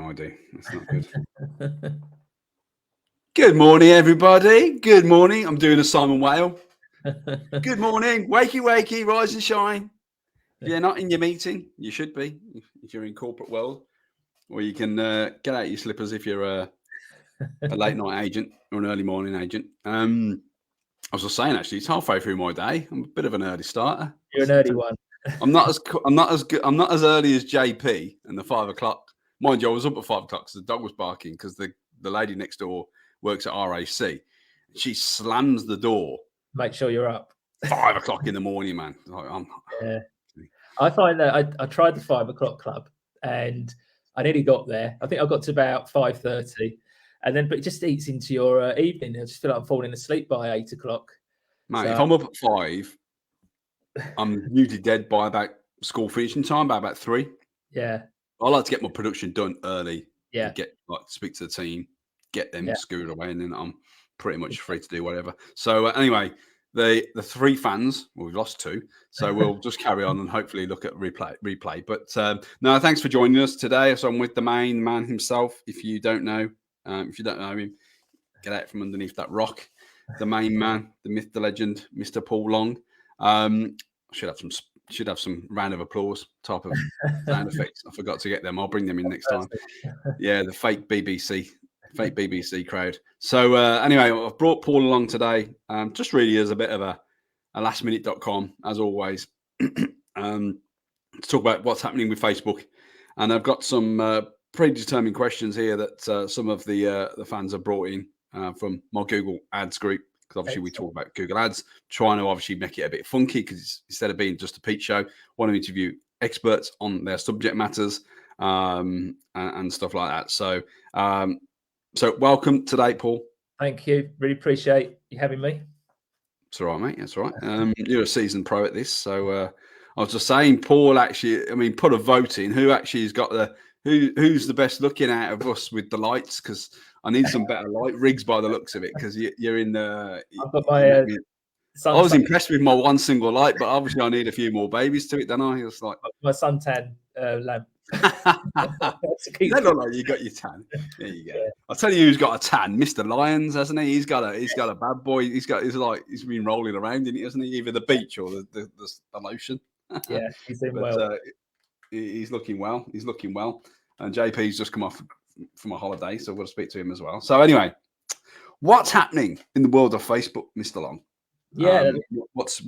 I do. That's not good. Good morning, everybody. Good morning. I'm doing a Simon Whale. Good morning. Wakey, wakey, rise and shine. If you're not in your meeting, you should be if you're in corporate world. Or you can get out your slippers if you're a late night agent or an early morning agent. I was just saying, actually, it's halfway through my day. I'm a bit of an early starter. You're an early one. I'm not as good. I'm not as early as JP and the 5 o'clock. Mind you, I was up at 5 o'clock because the dog was barking because the lady next door works at RAC. She slams the door. Make sure you're up. 5 o'clock in the morning, man. Yeah. I find that I tried the 5 o'clock club and I nearly got there. I think I got to about 5:30. And then, but it just eats into your evening. I just feel like I'm falling asleep by 8 o'clock. Mate, if I'm up at 5, I'm usually dead by about school finishing time, by about 3. Yeah. I like to get my production done early. Yeah. Speak to the team, get them scooted away, and then I'm pretty much free to do whatever. So anyway, the 3 fans, well, we've lost 2, so we'll just carry on and hopefully look at replay. But no, thanks for joining us today. So I'm with the main man himself. If you don't know him, get out from underneath that rock. The main man, the myth, the legend, Mr. Paul Long. Should have some round of applause type of sound effects. I forgot to get them. I'll bring them in next time. Yeah, the fake BBC crowd. So anyway, I've brought Paul along today, just really as a bit of a lastminute.com, as always, to talk about what's happening with Facebook. And I've got some predetermined questions here that some of the fans have brought in from my Google Ads group. Because obviously we talk about Google Ads, trying to obviously make it a bit funky because instead of being just a Pete show, want to interview experts on their subject matters and stuff like that. So, so welcome today, Paul. Thank you. Really appreciate you having me. It's all right, mate. That's all right. You're a seasoned pro at this. So I was just saying, Paul, actually, I mean, put a vote in. Who actually has got who's the best looking out of us with the lights? Because I need some better light rigs by the looks of it, because you're in the. I've got my. I was impressed with my one single light, but obviously I need a few more babies to it, don't I? It's like my suntan lamp. You don't look like you got your tan. There you go. Yeah. I'll tell you who's got a tan, Mr. Lyons, hasn't he? He's got a bad boy. He's been rolling around in it, hasn't he? Either the beach or the lotion. Yeah, he's doing well. He's looking well. He's looking well. And JP's just come off from a holiday, so we'll speak to him as well. So anyway, what's happening in the world of Facebook, Mr. Long? Yeah, what's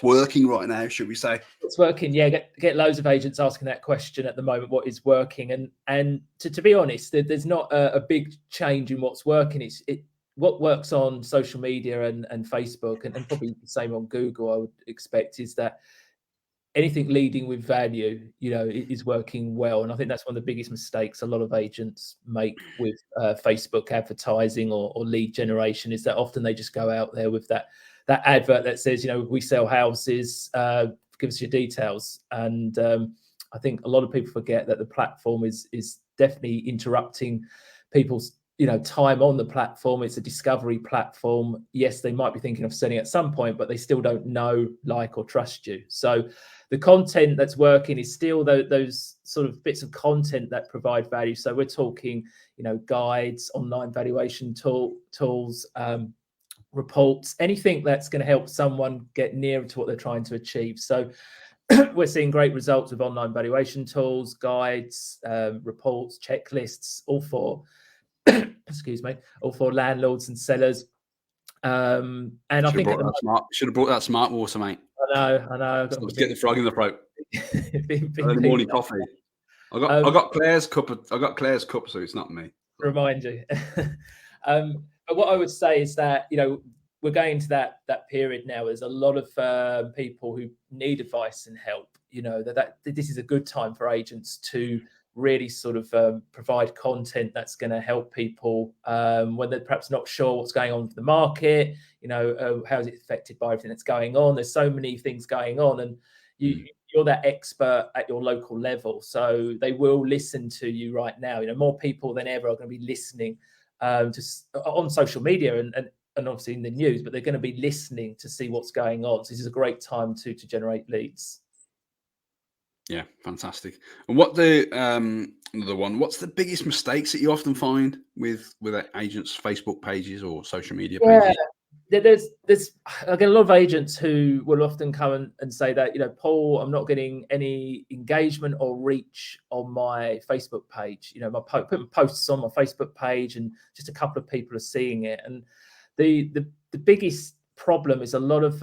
working right now? Should we say what's working? Yeah, get loads of agents asking that question at the moment. What is working? And to be honest, there's not a big change in what's working. What works on social media and Facebook, and probably the same on Google, I would expect, is that anything leading with value, is working well. And I think that's one of the biggest mistakes a lot of agents make with Facebook advertising or lead generation, is that often they just go out there with that advert that says, we sell houses, give us your details. And I think a lot of people forget that the platform is definitely interrupting people's time on the platform. It's a discovery platform. Yes, they might be thinking of selling at some point, but they still don't know, like, or trust you. So the content that's working is still those sort of bits of content that provide value. So we're talking, guides, online valuation tools, reports, anything that's going to help someone get nearer to what they're trying to achieve. So we're seeing great results with online valuation tools, guides, reports, checklists, all for all for landlords and sellers. And I think should have brought that smart water, mate. I know. Let's get the frog in the throat. Early morning coffee. I got Claire's cup. So it's not me. Remind you. But what I would say is that we're going into that period now. There's a lot of people who need advice and help. That this is a good time for agents to really sort of provide content that's going to help people when they're perhaps not sure what's going on with the market. How is it affected by everything that's going on? There's so many things going on, and you're that expert at your local level, so they will listen to you right now. More people than ever are going to be listening just on social media and obviously in the news, but they're going to be listening to see what's going on. So this is a great time to generate leads. Yeah, fantastic. And what do another one. What's the biggest mistakes that you often find with agents' Facebook pages or social media pages? There's I get a lot of agents who will often come and say that, Paul, I'm not getting any engagement or reach on my Facebook page. My putting posts on my Facebook page, and just a couple of people are seeing it. And the biggest problem is a lot of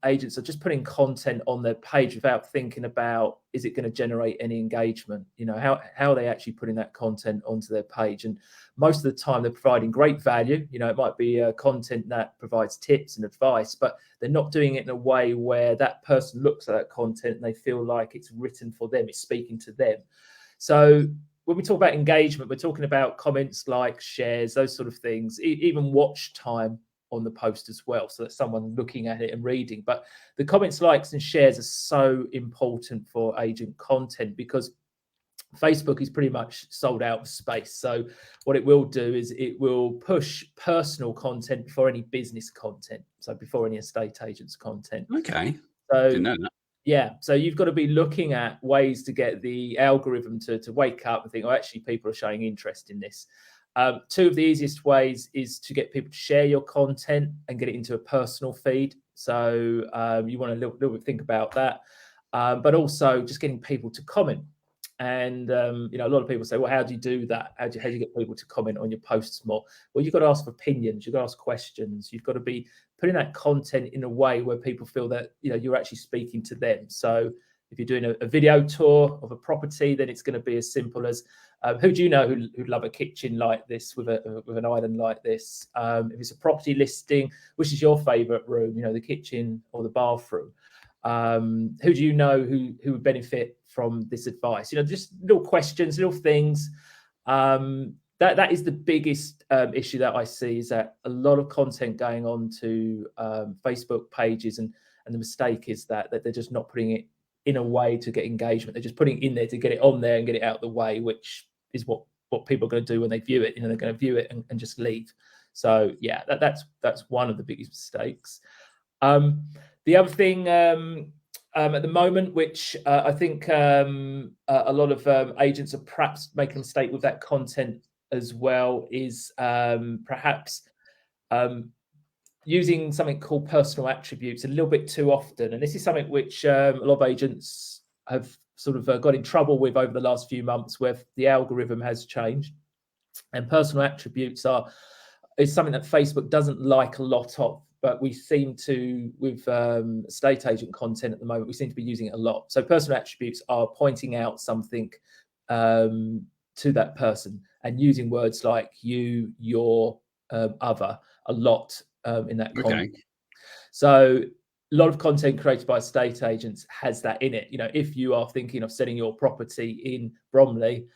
agents are just putting content on their page without thinking about, is it going to generate any engagement? How are they actually putting that content onto their page? And most of the time they're providing great value. It might be content that provides tips and advice, but they're not doing it in a way where that person looks at that content and they feel like it's written for them, it's speaking to them. So when we talk about engagement, we're talking about comments, likes, shares, those sort of things, even watch time on the post as well, so that someone looking at it and reading. But the comments, likes, and shares are so important for agent content, because Facebook is pretty much sold out of space. So what it will do is it will push personal content before any business content, so before any estate agent's content. Okay. So didn't know that. Yeah, so you've got to be looking at ways to get the algorithm to wake up and think, oh, actually people are showing interest in this. Two of the easiest ways is to get people to share your content and get it into a personal feed. So you want to little bit think about that, but also just getting people to comment. And a lot of people say, well, how do you do that? How do you get people to comment on your posts more? Well, you've got to ask for opinions, you've got to ask questions, you've got to be putting that content in a way where people feel that you're actually speaking to them. So if you're doing a video tour of a property, then it's going to be as simple as, who do you know who'd love a kitchen like this with an island like this? If it's a property listing, which is your favorite room, the kitchen or the bathroom? Who do you know who would benefit from this advice? Just little questions, little things. That is the biggest issue that I see, is that a lot of content going on to Facebook pages, and the mistake is that they're just not putting it in a way to get engagement. They're just putting it in there to get it on there and get it out of the way, which is what people are going to do when they view it. They're going to view it and just leave. So yeah, that's one of the biggest mistakes. The other thing at the moment, which I think a lot of agents are perhaps making a mistake with that content as well, is perhaps using something called personal attributes a little bit too often. And this is something which a lot of agents have sort of got in trouble with over the last few months, where the algorithm has changed. And personal attributes is something that Facebook doesn't like a lot of, but we seem to, with estate agent content at the moment, we seem to be using it a lot. So personal attributes are pointing out something to that person and using words like you, your, other a lot in that content. Okay. So a lot of content created by estate agents has that in it. If you are thinking of selling your property in Bromley,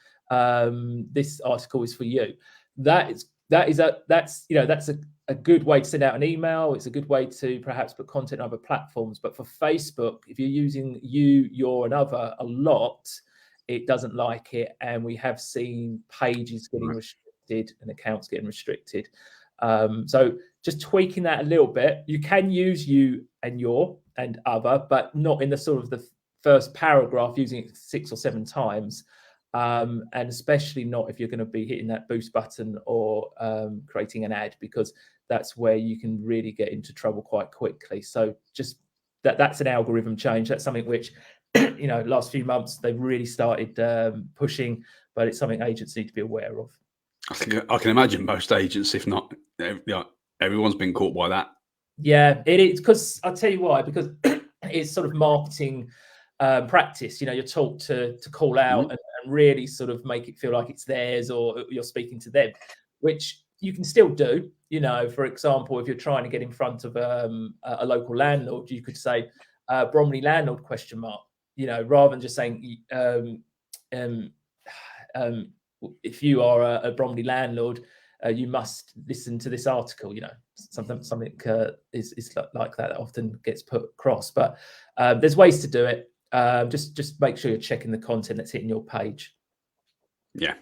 this article is for you. That's a good way to send out an email. It's a good way to perhaps put content on other platforms. But for Facebook, if you're using you, your, and other a lot, it doesn't like it. And we have seen pages getting restricted and accounts getting restricted. So just tweaking that a little bit. You can use you and your and other, but not in the sort of the first paragraph, using it 6 or 7 times. And especially not if you're going to be hitting that boost button or creating an ad, because that's where you can really get into trouble quite quickly. So just that's an algorithm change. That's something which, last few months they've really started pushing, but it's something agents need to be aware of. I think I can imagine most agents, if not everyone's been caught by that. Yeah, it is, because I'll tell you why, because it's sort of marketing practice. You're taught to call out and really sort of make it feel like it's theirs, or you're speaking to them, which you can still do. For example, if you're trying to get in front of a local landlord, you could say Bromley landlord ? Rather than just saying if you are a Bromley landlord, you must listen to this article. Something is like that often gets put across, but there's ways to do it. Just make sure you're checking the content that's hitting your page. Yeah,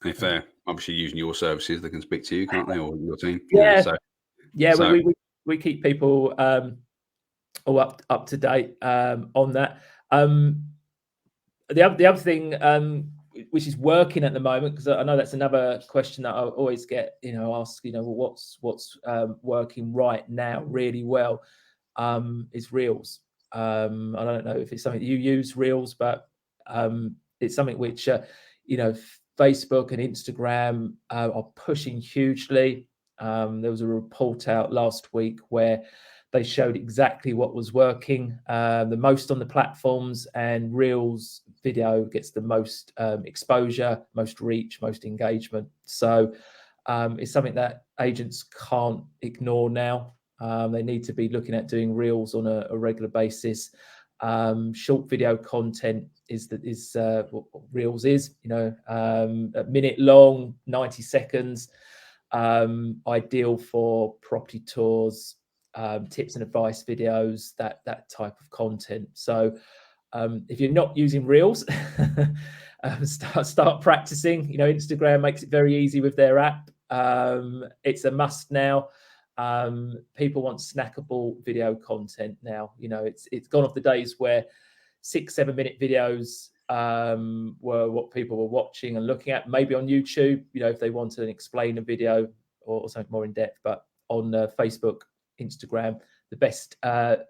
and if they're obviously using your services, they can speak to you, can't they, or your team? Yeah, so we keep people all up to date on that. The other thing which is working at the moment, because I know that's another question that I always get, asked, well, what's working right now really well, is Reels. I don't know if it's something you use, Reels, but it's something which Facebook and Instagram are pushing hugely. There was a report out last week where they showed exactly what was working the most on the platforms, and Reels video gets the most exposure, most reach, most engagement. So it's something that agents can't ignore now. They need to be looking at doing Reels on a regular basis. Short video content is what Reels is, a minute long, 90 seconds, ideal for property tours, tips and advice videos, that type of content. So if you're not using Reels, start practicing. Instagram makes it very easy with their app. It's a must now. People want snackable video content now. It's gone off the days where 6-7 minute videos were what people were watching and looking at, maybe on YouTube, if they want to explain a video or something more in depth. But on Facebook, Instagram, the best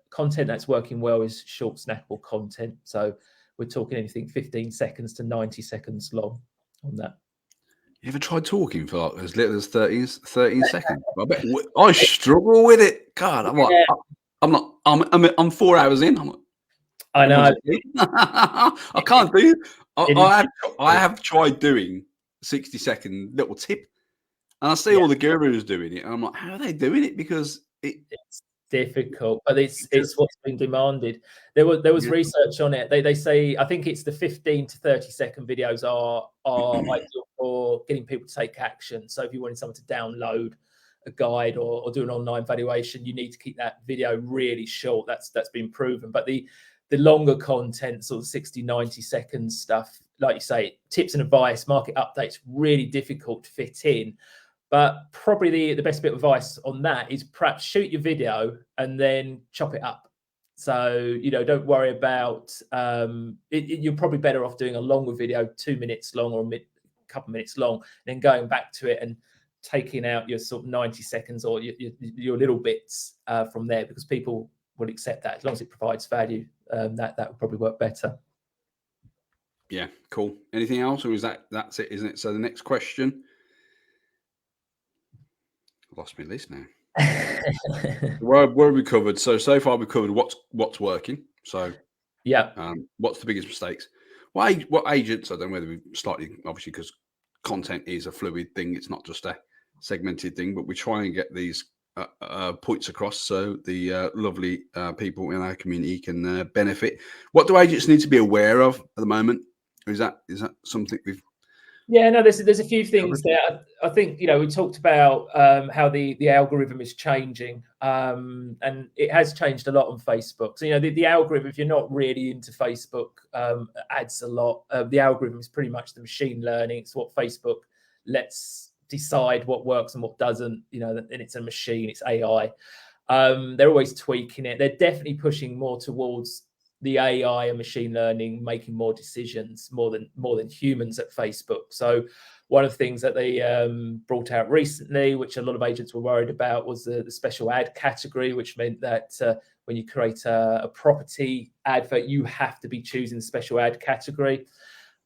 content that's working well is short snackable content. So we're talking anything 15 seconds to 90 seconds long on that. You ever tried talking for like as little as 13 seconds? I struggle with it. God, I'm 4 hours in. I know. I can't do it. I have tried doing 60-second little tip, and I see all the gurus doing it, and I'm like, how are they doing it? Because it's difficult, but it's what's been demanded. There was research on it. They say, I think it's the 15 to 30 second videos are ideal for getting people to take action. So if you wanted someone to download a guide or do an online valuation, you need to keep that video really short. That's been proven. But the longer content, sort of 60-90 seconds stuff, like you say, tips and advice, market updates, really difficult to fit in. But probably the best bit of advice on that is perhaps shoot your video and then chop it up. So, don't worry about you're probably better off doing a longer video, 2 minutes long or a couple of minutes long, and then going back to it and taking out your sort of 90 seconds or your little bits from there, because people will accept that as long as it provides value. That would probably work better. Yeah, cool. Anything else, or that's it, isn't it? So the next question. I've lost my list now. Where have we covered? So far we've covered what's working. So yeah, what's the biggest mistakes? What agents? I don't know whether we slightly, obviously, because content is a fluid thing. It's not just a segmented thing, but we try and get these points across so the lovely people in our community can benefit. What do agents need to be aware of at the moment? Or is that something we've? Yeah, no, there's a few things there. I think, we talked about how the algorithm is changing, and it has changed a lot on Facebook. So, the algorithm, if you're not really into Facebook ads a lot, the algorithm is pretty much the machine learning. It's what Facebook lets decide what works and what doesn't, and it's a machine, it's AI. They're always tweaking it. They're definitely pushing more towards the AI and machine learning, making more decisions, more than humans at Facebook. So one of the things that they brought out recently, which a lot of agents were worried about, was the special ad category, which meant that when you create a property advert, you have to be choosing the special ad category.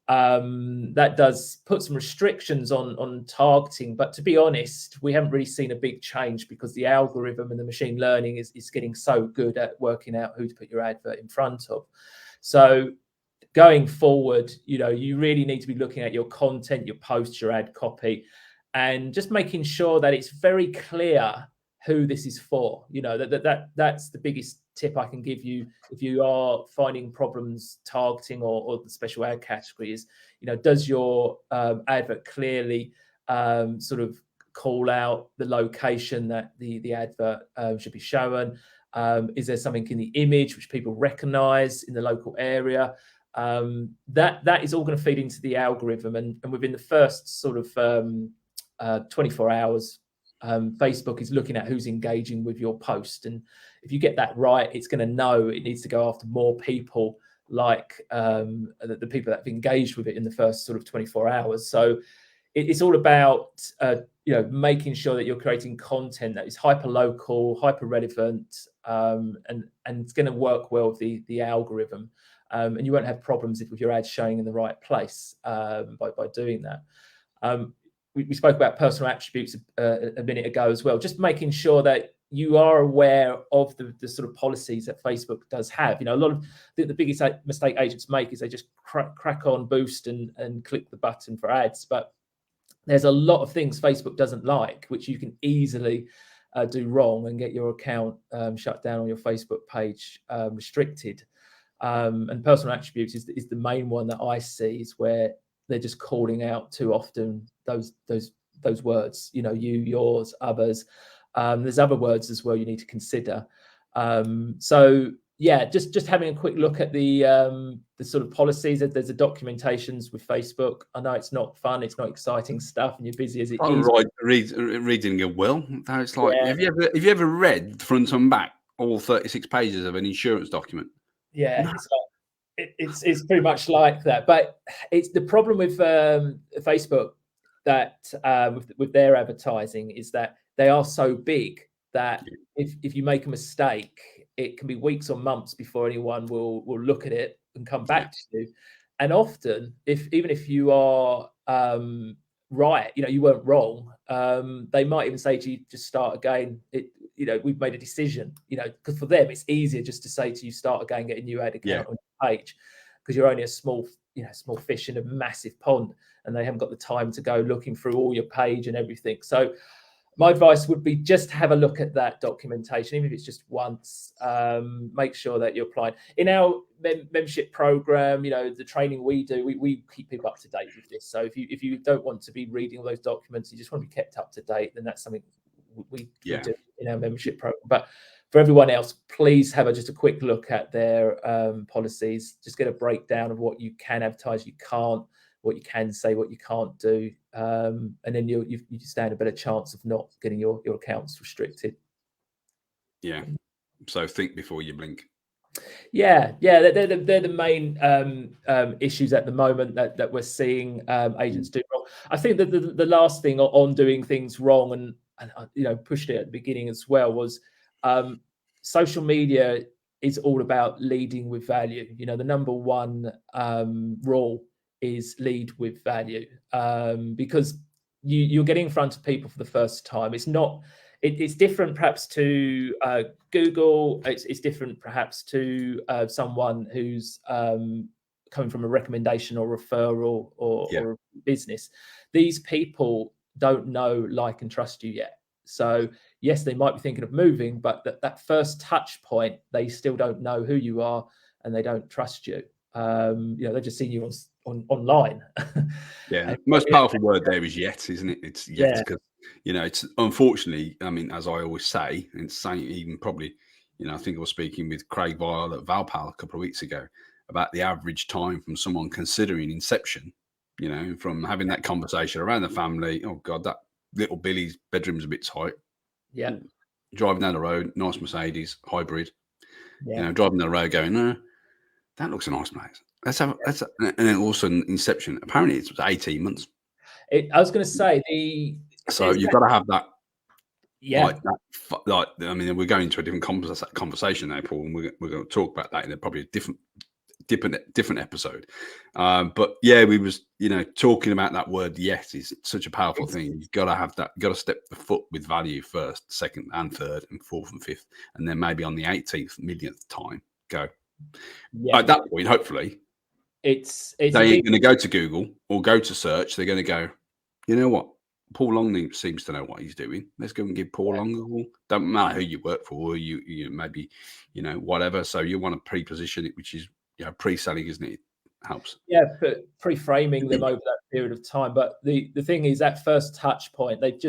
That does put some restrictions on targeting, but to be honest, we haven't really seen a big change because the algorithm and the machine learning is getting so good at working out who to put your advert in front of. So going forward, you really need to be looking at your content, your posts, your ad copy, and just making sure that it's very clear who this is for. That's the biggest tip I can give you if you are finding problems targeting or the special ad category is, does your advert clearly sort of call out the location that the advert should be shown? Is there something in the image which people recognize in the local area? That is all going to feed into the algorithm, and within the first sort of 24 hours, Facebook is looking at who's engaging with your post, and if you get that right, it's going to know it needs to go after more people like the people that have engaged with it in the first sort of 24 hours. So it's all about making sure that you're creating content that is hyper local, hyper relevant, and it's going to work well with the algorithm, and you won't have problems with your ads showing in the right place by doing that. We spoke about personal attributes a minute ago as well. Just making sure that you are aware of the sort of policies that Facebook does have. A lot of the biggest mistake agents make is they just crack on boost and click the button for ads, but there's a lot of things Facebook doesn't like, which you can easily do wrong and get your account shut down on your Facebook page, restricted. And personal attributes is the main one that I see, is where they're just calling out too often those words. You, yours, others. There's other words as well you need to consider. So yeah, just having a quick look at the sort of policies. There's the documentations with Facebook. I know it's not fun, it's not exciting stuff, and you're busy as it is. Right, reading a will. It's like, have you ever read front and back all 36 pages of an insurance document? Yeah, no. It's pretty much like that. But it's the problem with Facebook that with their advertising is that they are so big that if you make a mistake, it can be weeks or months before anyone will look at it and come back to you. And often, even if you are right, you weren't wrong, they might even say to you, just start again. We've made a decision, because for them it's easier just to say to you, start again, get a new ad account on your page, because you're only a small fish in a massive pond, and they haven't got the time to go looking through all your page and everything. So my advice would be just have a look at that documentation, even if it's just once. Make sure that you're applying. In our membership program, the training we do, we keep people up to date with this. So if you don't want to be reading all those documents, you just want to be kept up to date, then that's something we do in our membership program. But for everyone else, please have just a quick look at their policies. Just get a breakdown of what you can advertise, you can't, what you can say, what you can't do, and then you stand a better chance of not getting your accounts restricted. Yeah. So think before you blink. Yeah. They're the main issues at the moment that we're seeing agents do wrong. I think that the last thing on doing things wrong, and pushed it at the beginning as well, was social media is all about leading with value. The number one rule is lead with value, because you're getting in front of people for the first time. It's different perhaps to Google. It's different perhaps to someone who's coming from a recommendation or referral or a business. These people don't know, like, and trust you yet. So yes, they might be thinking of moving, but that first touch point, they still don't know who you are and they don't trust you. They've just seen you online. Most powerful word there is yet, isn't it? It's yet, because it's unfortunately, I mean, as I always say, and saying even probably, I think I was speaking with Craig Vile at Valpal a couple of weeks ago about the average time from someone considering inception, from having that conversation around the family. Oh God, that little Billy's bedroom's a bit tight. Yeah. Driving down the road, nice Mercedes hybrid. Driving down the road going, no, that looks a nice place. And then all of a sudden, inception. Apparently, it was 18 months. I was going to say So you've got to have that. Yeah. I mean, we're going to a different conversation now, Paul, and we're going to talk about that in probably a different episode. But yeah, we was talking about that word. Yet is such a powerful thing. You've got to have that. You've got to step the foot with value first, second, and third, and fourth and fifth, and then maybe on the 18th millionth time go. At that point, hopefully, it's they ain't going to go to Google or go to search. They're going to go, you know what? Paul Longley seems to know what he's doing. Let's go and give Paul Longley a call. Don't matter who you work for, or you maybe, whatever. So you want to pre-position it, which is, pre-selling, isn't it? It helps. Yeah, but pre-framing them over that period of time. But the thing is, that first touch point, they've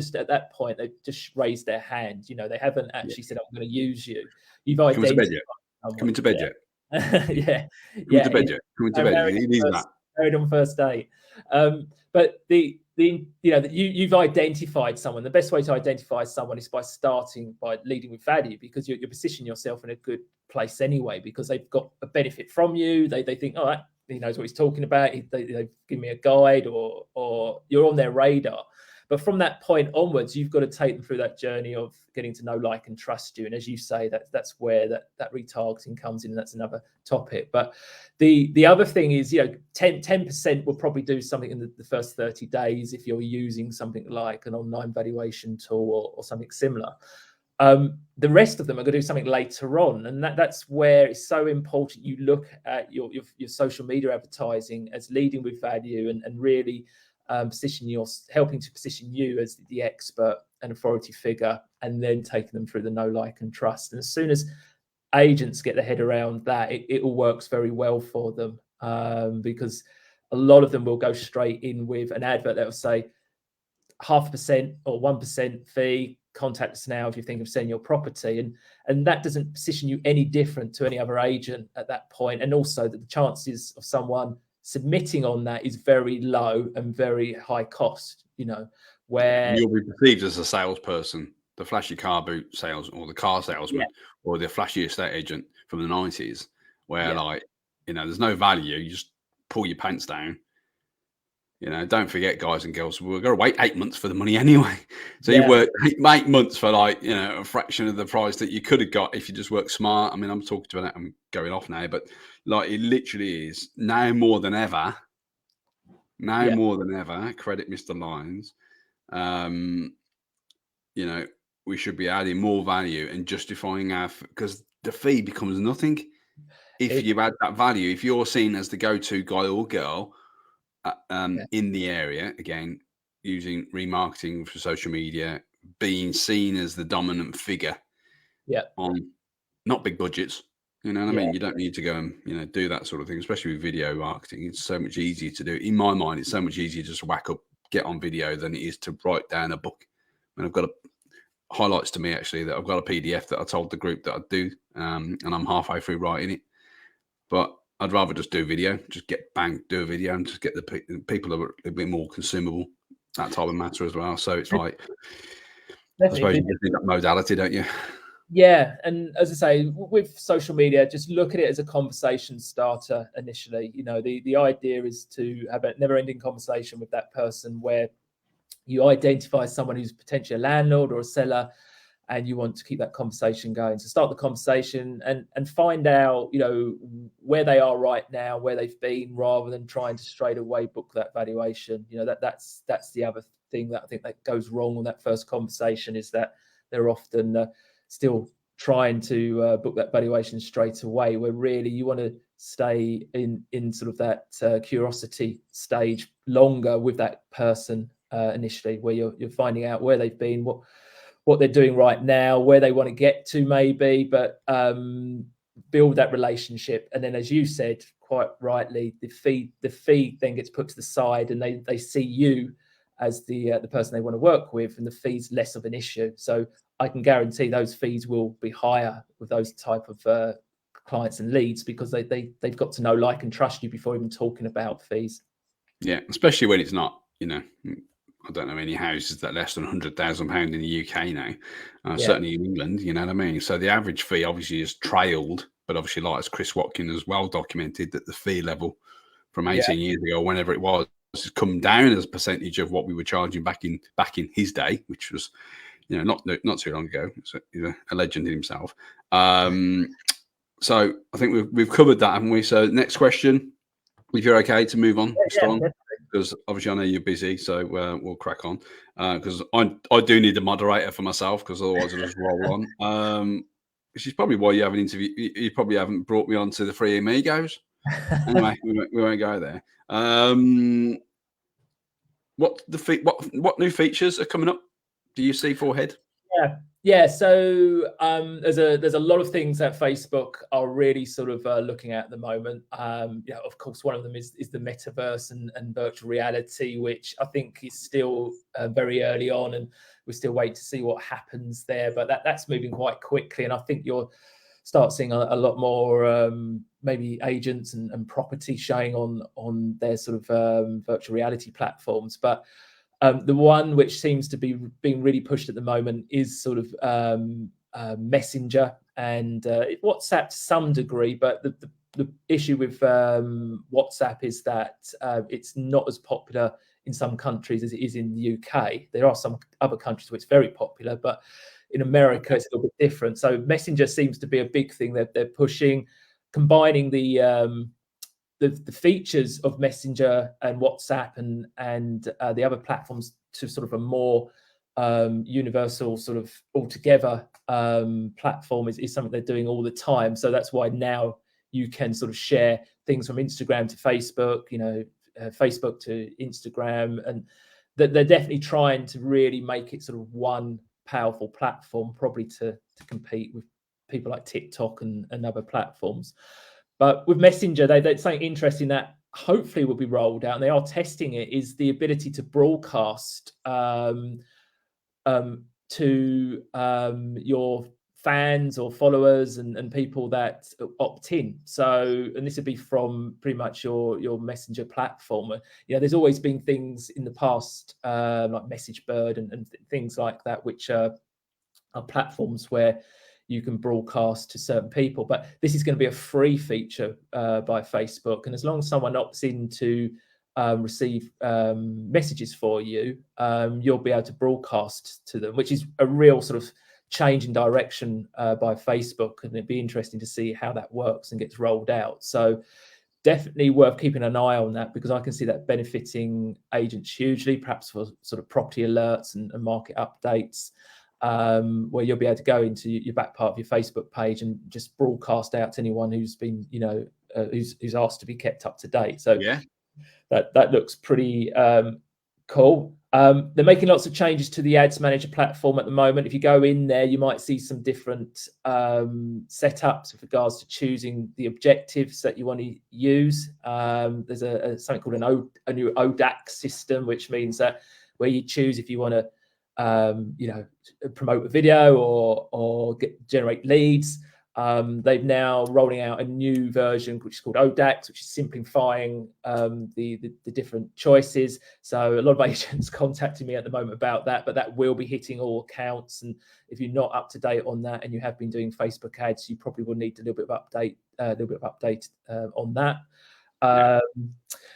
just raised their hand. They haven't actually said, I'm going to use you. You've identified. Coming to bed yet? Yeah. Coming to bed yet? Coming to bed. He needs that. Married on first date. But the you've identified someone. The best way to identify someone is by starting by leading with value, because you're positioning yourself in a good place anyway, because they've got a benefit from you. They think, all right, he knows what he's talking about. They give me a guide, or you're on their radar. But from that point onwards, you've got to take them through that journey of getting to know, like, and trust you. And as you say, that's where that retargeting comes in. And that's another topic. But the other thing is, 10% will probably do something in the first 30 days if you're using something like an online valuation tool or something similar. The rest of them are going to do something later on, and that's where it's so important you look at your social media advertising as leading with value, and really helping to position you as the expert and authority figure, and then taking them through the know, like, and trust. And as soon as agents get their head around that, it all works very well for them, because a lot of them will go straight in with an advert that will say 0.5% or 1% fee. Contact us now if you think of selling your property, and that doesn't position you any different to any other agent at that point. And also that the chances of someone submitting on that is very low and very high cost, where you'll be perceived as a salesperson, the flashy car boot sales, or the car salesman, or the flashy estate agent from the 90s, where there's no value. You just pull your pants down. Don't forget, guys and girls, we're going to wait 8 months for the money anyway. So you work 8 months for a fraction of the price that you could have got if you just work smart. I mean, I'm talking to I'm going off now, but it literally is now more than ever. More than ever, credit Mr. Lyons. We should be adding more value and justifying because the fee becomes nothing if you add that value. If you're seen as the go-to guy or girl in the area, again, using remarketing for social media, being seen as the dominant figure on not big budgets, I mean, you don't need to go and do that sort of thing, especially with video marketing. It's so much easier to do. In my mind, it's so much easier to just whack up, get on video, than it is to write down a book. And I've got highlights to me actually that I've got a PDF that I told the group that I'd do, and I'm halfway through writing it, but I'd rather just do video, just do a video, and just get the people a little bit more consumable, that type of matter as well. So it's like, I suppose you just need that modality, don't you? Yeah. And as I say, with social media, just look at it as a conversation starter initially. The idea is to have a never-ending conversation with that person, where you identify someone who's potentially a landlord or a seller, and you want to keep that conversation going. So start the conversation and find out, where they are right now, where they've been, rather than trying to straight away book that valuation. That's the other thing that I think that goes wrong on that first conversation, is that they're often still trying to book that valuation straight away, where really you want to stay in sort of that curiosity stage longer with that person initially, where you're finding out where they've been, what they're doing right now, where they want to get to maybe, but build that relationship. And then, as you said quite rightly, the fee then gets put to the side, and they see you as the person they want to work with, and the fee's less of an issue. So I can guarantee those fees will be higher with those type of clients and leads, because they've got to know, like, and trust you before even talking about fees. Yeah, especially when it's not, I don't know any houses that are less than £100,000 in the UK now, certainly in England, you know what I mean? So the average fee obviously is trailed, but obviously, like as Chris Watkin has well documented, that the fee level from 18 years ago, whenever it was, has come down as a percentage of what we were charging back in his day, which was, not too long ago. So a legend in himself. So I think we've covered that, haven't we? So next question, if you're okay to move on, because obviously I know you're busy, so we'll crack on, because I do need a moderator for myself, because otherwise I'll just roll on. Which is probably why you haven't interviewed. You probably haven't brought me on to the Three Amigos. Anyway, we won't go there. What new features are coming up? Do you see forehead? Yeah. So there's a lot of things that Facebook are really sort of looking at the moment. Of course, one of them is the metaverse and virtual reality, which I think is still very early on, and we still wait to see what happens there. But that's moving quite quickly, and I think you'll start seeing a lot more maybe agents and property showing on their sort of virtual reality platforms. But The one which seems to be being really pushed at the moment is sort of Messenger and WhatsApp to some degree, but the issue with WhatsApp is that it's not as popular in some countries as it is in the UK. There are some other countries where it's very popular, but in America it's a little bit different. So Messenger seems to be a big thing that they're pushing, combining the features of Messenger and WhatsApp and the other platforms to sort of a more universal sort of altogether platform is something they're doing all the time. So that's why now you can sort of share things from Instagram to Facebook, Facebook to Instagram, and that they're definitely trying to really make it sort of one powerful platform, probably to compete with people like TikTok and other platforms. But with Messenger, there's something interesting that hopefully will be rolled out, and they are testing it, is the ability to broadcast to your fans or followers and people that opt in. So, and this would be from pretty much your Messenger platform. There's always been things in the past like MessageBird and things like that, which are platforms where you can broadcast to certain people, but this is going to be a free feature by Facebook. And as long as someone opts in to receive messages for you, you'll be able to broadcast to them, which is a real sort of change in direction by Facebook. And it'd be interesting to see how that works and gets rolled out. So definitely worth keeping an eye on that, because I can see that benefiting agents hugely, perhaps for sort of property alerts and market updates. Where you'll be able to go into your back part of your Facebook page and just broadcast out to anyone who's been, who's asked to be kept up to date. So yeah, that looks pretty cool. They're making lots of changes to the Ads Manager platform at the moment. If you go in there, you might see some different setups with regards to choosing the objectives that you want to use. There's something called a new ODAX system, which means that where you choose if you want to promote a video or generate leads. They've now rolling out a new version which is called ODAX, which is simplifying the different choices. So a lot of agents contacting me at the moment about that, but that will be hitting all accounts. And if you're not up to date on that and you have been doing Facebook ads, you probably will need a little bit of update on that.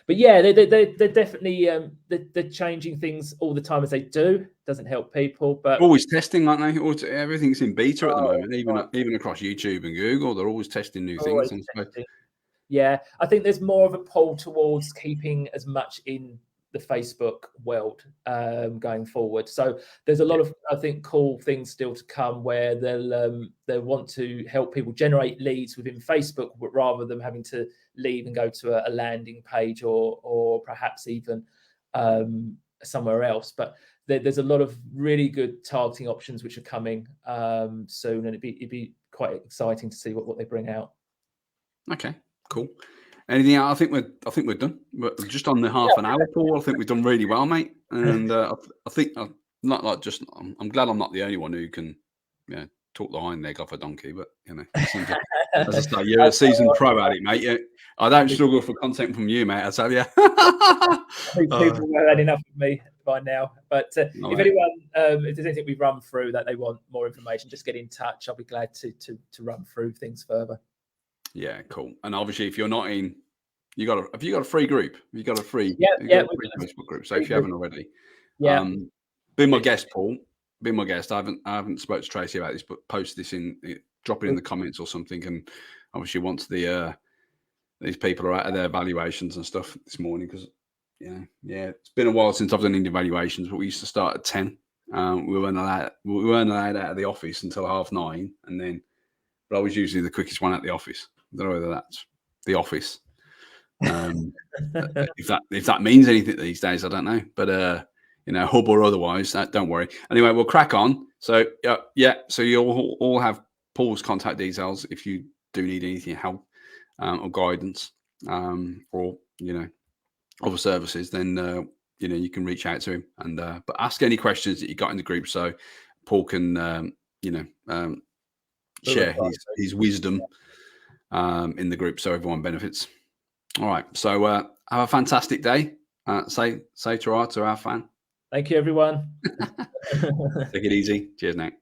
But yeah, they're definitely they're changing things all the time as they do. Doesn't help people, but always testing, aren't they? Everything's in beta at the moment, even across YouTube and Google. They're always testing new things. Yeah, I think there's more of a pull towards keeping as much in the Facebook world going forward. So there's a lot of, I think, cool things still to come where they'll want to help people generate leads within Facebook, rather than having to leave and go to a landing page or perhaps even somewhere else. But there's a lot of really good targeting options which are coming soon, and it'd be quite exciting to see what they bring out. Okay, cool. Anything else? I think we're done. We're just on the half an hour, Paul. I think we've done really well, mate. And I think I'm glad I'm not the only one who can, talk the hind leg off a donkey. But as I say, you're a seasoned pro at it, mate. I don't struggle for content from you, mate. I tell you. I think people have had enough of me by now. But if anyone, if there's anything we've run through that they want more information, just get in touch. I'll be glad to run through things further. Yeah, cool. And obviously, if you're not in, have you got a free group? Have you got a free, Facebook group? So if you haven't already, be my guest, Paul. Be my guest. I haven't spoke to Tracy about this, but post this drop it in the comments or something. And obviously, once these people are out of their evaluations and stuff this morning, because it's been a while since I've done any evaluations, but we used to start at 10. We weren't allowed out of the office until 9:30, and then. But I was usually the quickest one at the office. I don't know whether that's the office. If that means anything these days, I don't know. But hub or otherwise, don't worry. Anyway, we'll crack on. So so you'll all have Paul's contact details if you do need anything, help or guidance, or other services. Then you can reach out to him and but ask any questions that you got in the group, so Paul can share his wisdom in the group, so everyone benefits. All right, so have a fantastic day. Say to our fan. Thank you, everyone. Take it easy. Cheers, Nick.